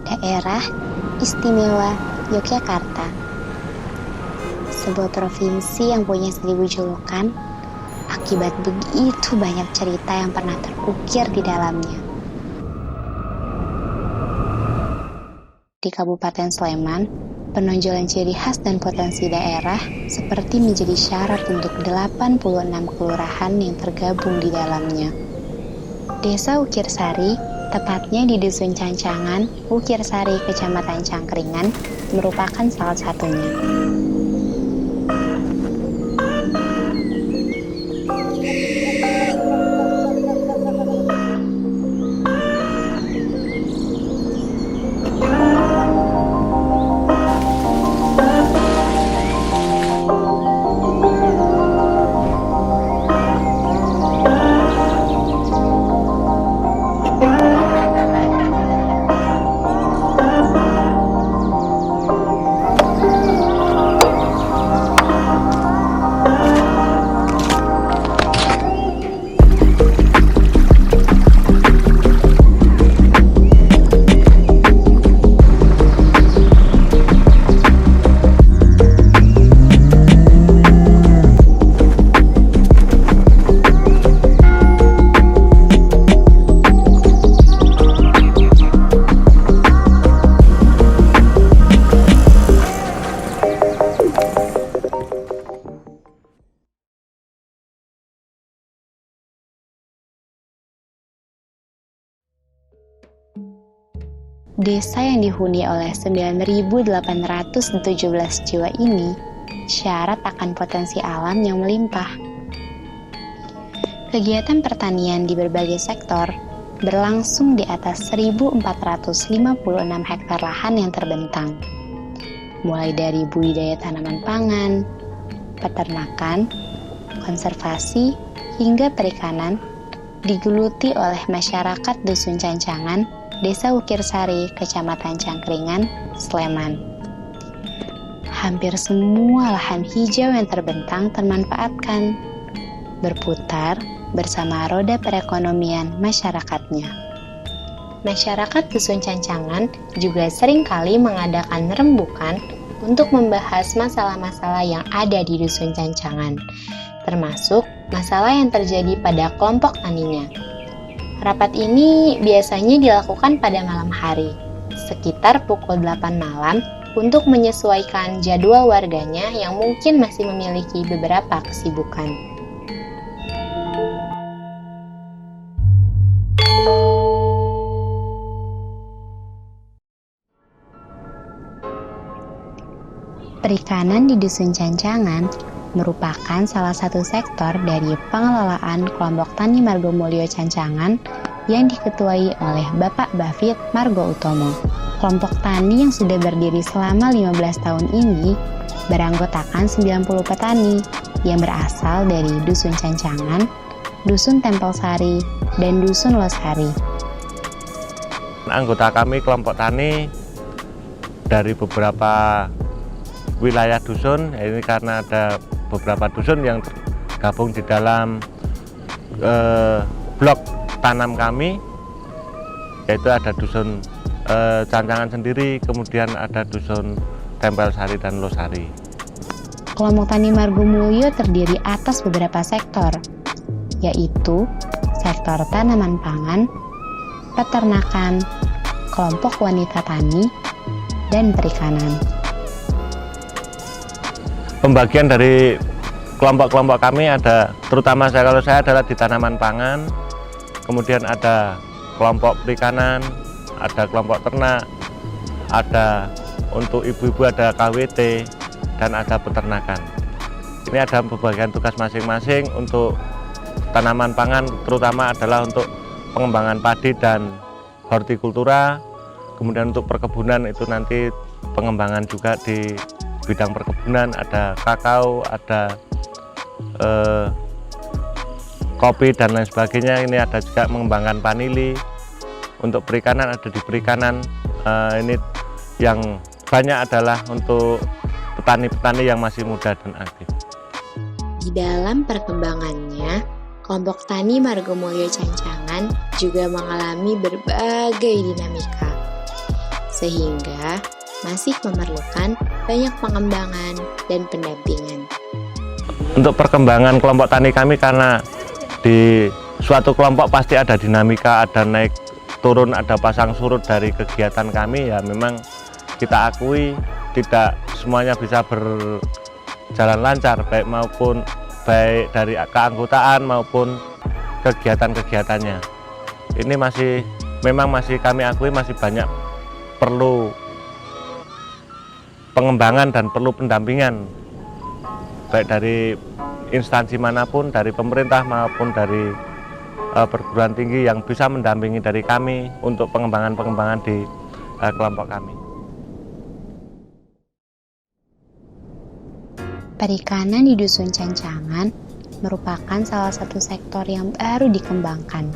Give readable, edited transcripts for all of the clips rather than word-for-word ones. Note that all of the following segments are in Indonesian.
Daerah Istimewa Yogyakarta, sebuah provinsi yang punya 1000 julukan akibat begitu banyak cerita yang pernah terukir di dalamnya. Di Kabupaten Sleman, penonjolan ciri khas dan potensi daerah seperti menjadi syarat untuk 86 kelurahan yang tergabung di dalamnya. Desa Ukirsari, tepatnya di Dusun Cancangan, Ukirsari, Kecamatan Cangkringan, merupakan salah satunya. Desa yang dihuni oleh 9.817 jiwa ini syarat akan potensi alam yang melimpah. Kegiatan pertanian di berbagai sektor berlangsung di atas 1.456 hektar lahan yang terbentang, mulai dari budidaya tanaman pangan, peternakan, konservasi, hingga perikanan digeluti oleh masyarakat Dusun Cancangan, Desa Ukirsari, Kecamatan Cangkringan, Sleman. Hampir semua lahan hijau yang terbentang termanfaatkan, berputar bersama roda perekonomian masyarakatnya. Masyarakat Dusun Cancangan juga seringkali mengadakan rembukan untuk membahas masalah-masalah yang ada di Dusun Cancangan, termasuk masalah yang terjadi pada kelompok taninya. Rapat ini biasanya dilakukan pada malam hari, sekitar pukul 8 malam, untuk menyesuaikan jadwal warganya yang mungkin masih memiliki beberapa kesibukan. Perikanan di Dusun Cancangan merupakan salah satu sektor dari pengelolaan kelompok tani Margomulyo Cancangan yang diketuai oleh Bapak Bafit Margo Utomo. Kelompok tani yang sudah berdiri selama 15 tahun ini beranggotakan 90 petani yang berasal dari Dusun Cancangan, Dusun Tempel Sari, dan Dusun Losari. Anggota kami kelompok tani dari beberapa wilayah dusun, ini karena ada beberapa dusun yang tergabung di dalam blok tanam kami, yaitu ada dusun Cancangan sendiri, kemudian ada dusun Tempel Sari dan Losari. Kelompok tani Margomulyo terdiri atas beberapa sektor, yaitu sektor tanaman pangan, peternakan, kelompok wanita tani, dan perikanan. Pembagian dari kelompok-kelompok kami ada, terutama kalau saya adalah di tanaman pangan, kemudian ada kelompok perikanan, ada kelompok ternak, ada untuk ibu-ibu ada KWT, dan ada peternakan. Ini ada pembagian tugas masing-masing. Untuk tanaman pangan terutama adalah untuk pengembangan padi dan hortikultura, kemudian untuk perkebunan itu nanti pengembangan juga di bidang perkebunan, ada kakao, ada kopi dan lain sebagainya. Ini ada juga mengembangkan vanili. Untuk perikanan ada di perikanan, ini yang banyak adalah untuk petani-petani yang masih muda dan aktif. Di dalam perkembangannya, kelompok tani Margomulyo Cancangan perikanan juga mengalami berbagai dinamika, sehingga masih memerlukan banyak pengembangan dan pendampingan. Untuk perkembangan kelompok tani kami, karena di suatu kelompok pasti ada dinamika, ada naik turun, ada pasang surut dari kegiatan kami, ya memang kita akui tidak semuanya bisa berjalan lancar, baik dari keanggotaan maupun kegiatan-kegiatannya. Ini memang masih kami akui masih banyak perlu pengembangan dan perlu pendampingan, baik dari instansi manapun, dari pemerintah maupun dari perguruan tinggi yang bisa mendampingi dari kami untuk pengembangan di kelompok kami. Perikanan di Dusun Cancangan merupakan salah satu sektor yang baru dikembangkan.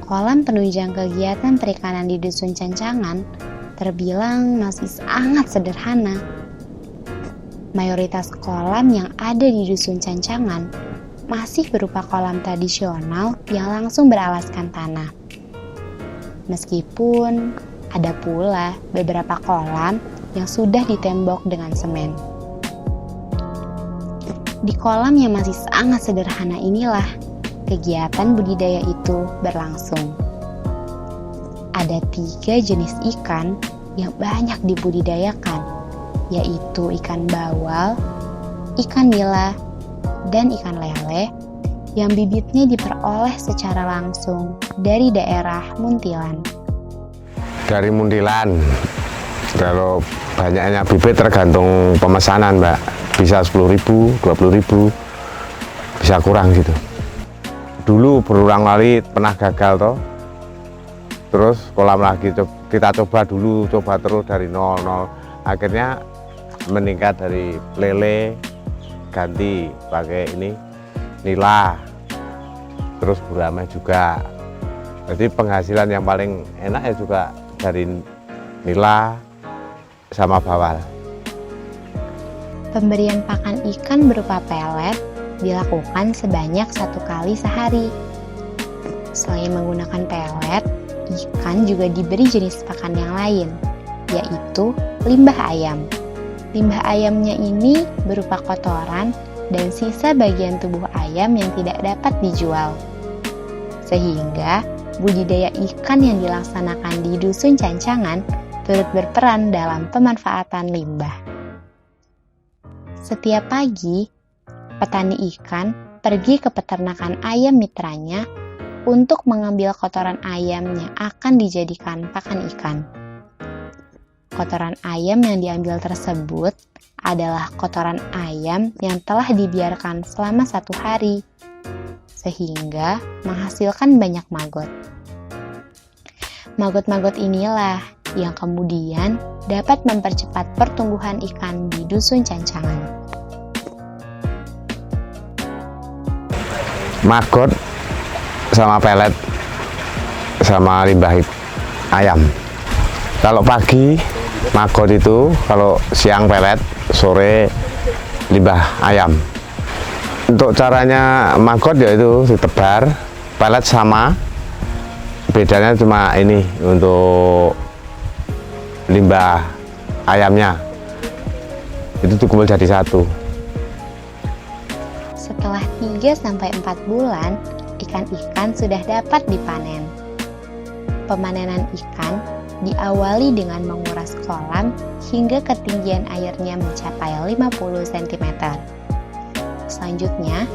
Kolam penunjang kegiatan perikanan di Dusun Cancangan terbilang masih sangat sederhana. Mayoritas kolam yang ada di Dusun Cancangan masih berupa kolam tradisional yang langsung beralaskan tanah. Meskipun ada pula beberapa kolam yang sudah ditembok dengan semen. Di kolam yang masih sangat sederhana inilah kegiatan budidaya itu berlangsung. Ada 3 jenis ikan yang banyak dibudidayakan, yaitu ikan bawal, ikan nila, dan ikan lele yang bibitnya diperoleh secara langsung dari daerah Muntilan. Dari Muntilan, kalau banyaknya bibit tergantung pemesanan, Mbak. Bisa 10.000, 20.000, bisa kurang gitu. Dulu berulang kali pernah gagal toh, terus kolam lagi kita coba terus dari nol. Akhirnya meningkat dari lele, ganti pakai ini nila, terus gurame juga. Jadi penghasilan yang paling enak ya juga dari nila sama bawal. Pemberian pakan ikan berupa pelet dilakukan sebanyak 1 kali sehari. Selain menggunakan pelet, ikan juga diberi jenis pakan yang lain, yaitu limbah ayam. Limbah ayamnya ini berupa kotoran dan sisa bagian tubuh ayam yang tidak dapat dijual. Sehingga budidaya ikan yang dilaksanakan di Dusun Cancangan turut berperan dalam pemanfaatan limbah. Setiap pagi, petani ikan pergi ke peternakan ayam mitranya untuk mengambil kotoran ayam yang akan dijadikan pakan ikan. Kotoran ayam yang diambil tersebut adalah kotoran ayam yang telah dibiarkan selama 1 hari, sehingga menghasilkan banyak maggot. Maggot-maggot inilah yang kemudian dapat mempercepat pertumbuhan ikan di Dusun Cancangan. Maggot sama pelet sama limbah ayam. Kalau pagi maggot itu, kalau siang pelet, sore limbah ayam. Untuk caranya maggot yaitu ditebar, pelet sama. Bedanya cuma ini untuk limbah ayamnya itu dikumpul jadi satu. Setelah 3-4 bulan, ikan-ikan sudah dapat dipanen. Pemanenan ikan diawali dengan menguras kolam hingga ketinggian airnya mencapai 50 cm. Selanjutnya,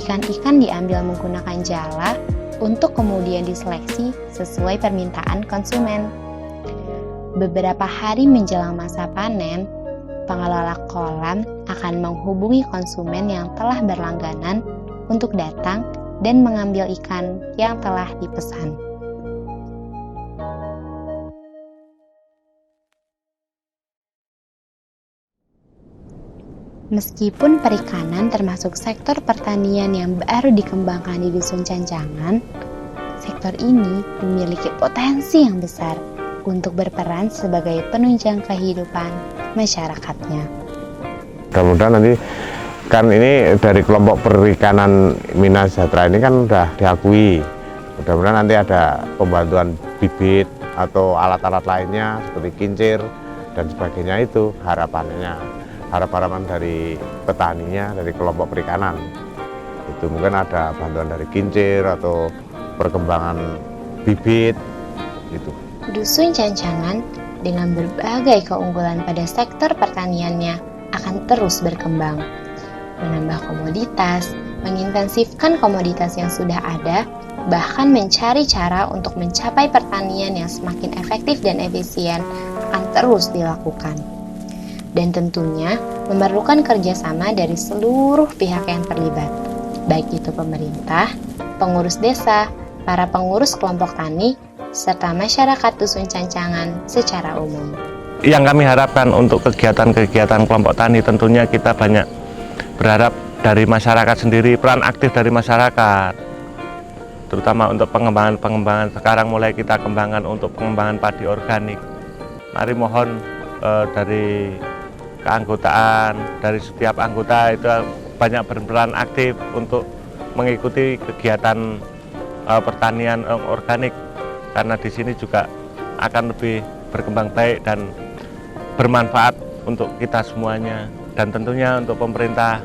ikan-ikan diambil menggunakan jala untuk kemudian diseleksi sesuai permintaan konsumen. Beberapa hari menjelang masa panen, pengelola kolam akan menghubungi konsumen yang telah berlangganan untuk datang dan mengambil ikan yang telah dipesan. Meskipun perikanan termasuk sektor pertanian yang baru dikembangkan di Dusun Cancangan, sektor ini memiliki potensi yang besar untuk berperan sebagai penunjang kehidupan masyarakatnya. Mudah-mudahan nanti kan ini dari kelompok perikanan Mina Sejahtera ini kan udah diakui Mudah-mudahan nanti ada pembantuan bibit atau alat-alat lainnya seperti kincir dan sebagainya. Itu harapan dari petaninya, dari kelompok perikanan. Itu mungkin ada bantuan dari kincir atau perkembangan bibit gitu. Dusun Cancangan dengan berbagai keunggulan pada sektor pertaniannya akan terus berkembang, menambah komoditas, mengintensifkan komoditas yang sudah ada, bahkan mencari cara untuk mencapai pertanian yang semakin efektif dan efisien akan terus dilakukan. Dan tentunya memerlukan kerjasama dari seluruh pihak yang terlibat, baik itu pemerintah, pengurus desa, para pengurus kelompok tani, serta masyarakat Dusun Cancangan secara umum. Yang kami harapkan untuk kegiatan-kegiatan kelompok tani, tentunya kita banyak berharap dari masyarakat sendiri, peran aktif dari masyarakat, terutama untuk pengembangan. Sekarang mulai kita kembangkan untuk pengembangan padi organik. Mari mohon dari keanggotaan, dari setiap anggota itu banyak berperan aktif untuk mengikuti kegiatan pertanian organik, karena di sini juga akan lebih berkembang baik dan bermanfaat untuk kita semuanya. Dan tentunya untuk pemerintah,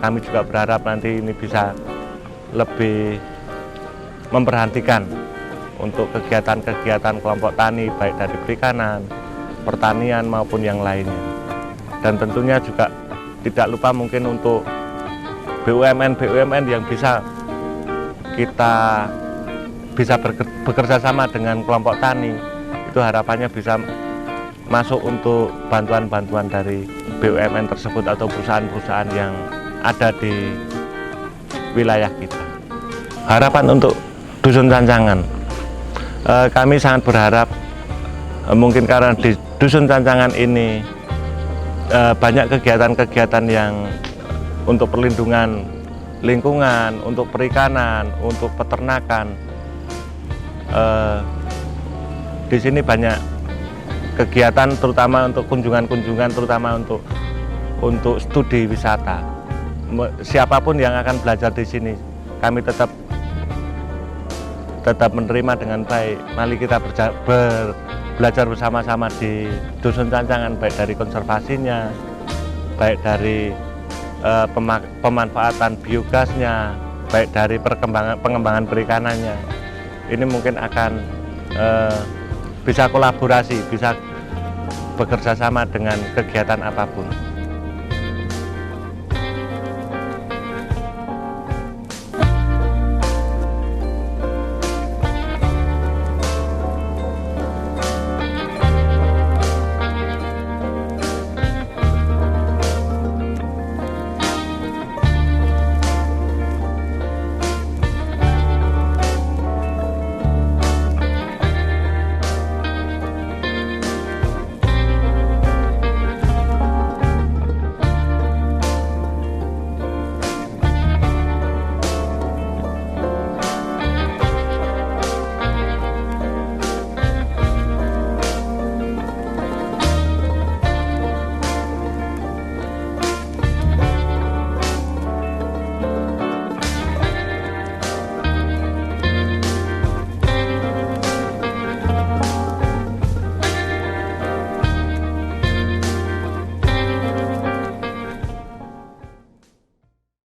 kami juga berharap nanti ini bisa lebih memperhatikan untuk kegiatan-kegiatan kelompok tani, baik dari perikanan, pertanian maupun yang lainnya. Dan tentunya juga tidak lupa mungkin untuk BUMN yang bisa kita bekerja sama dengan kelompok tani, itu harapannya bisa masuk untuk bantuan-bantuan dari BUMN tersebut atau perusahaan-perusahaan yang ada di wilayah kita. Harapan untuk Dusun Cancangan, kami sangat berharap mungkin karena di Dusun Cancangan ini banyak kegiatan-kegiatan yang untuk perlindungan lingkungan, untuk perikanan, untuk peternakan. Di sini banyak kegiatan, terutama untuk kunjungan-kunjungan, terutama untuk studi wisata. Siapapun yang akan belajar di sini, kami tetap menerima dengan baik. Mari kita belajar bersama-sama di Dusun Cancangan, baik dari konservasinya, baik dari pemanfaatan biogasnya, baik dari pengembangan perikanannya. Ini mungkin akan bisa kolaborasi, bisa bekerja sama dengan kegiatan apapun.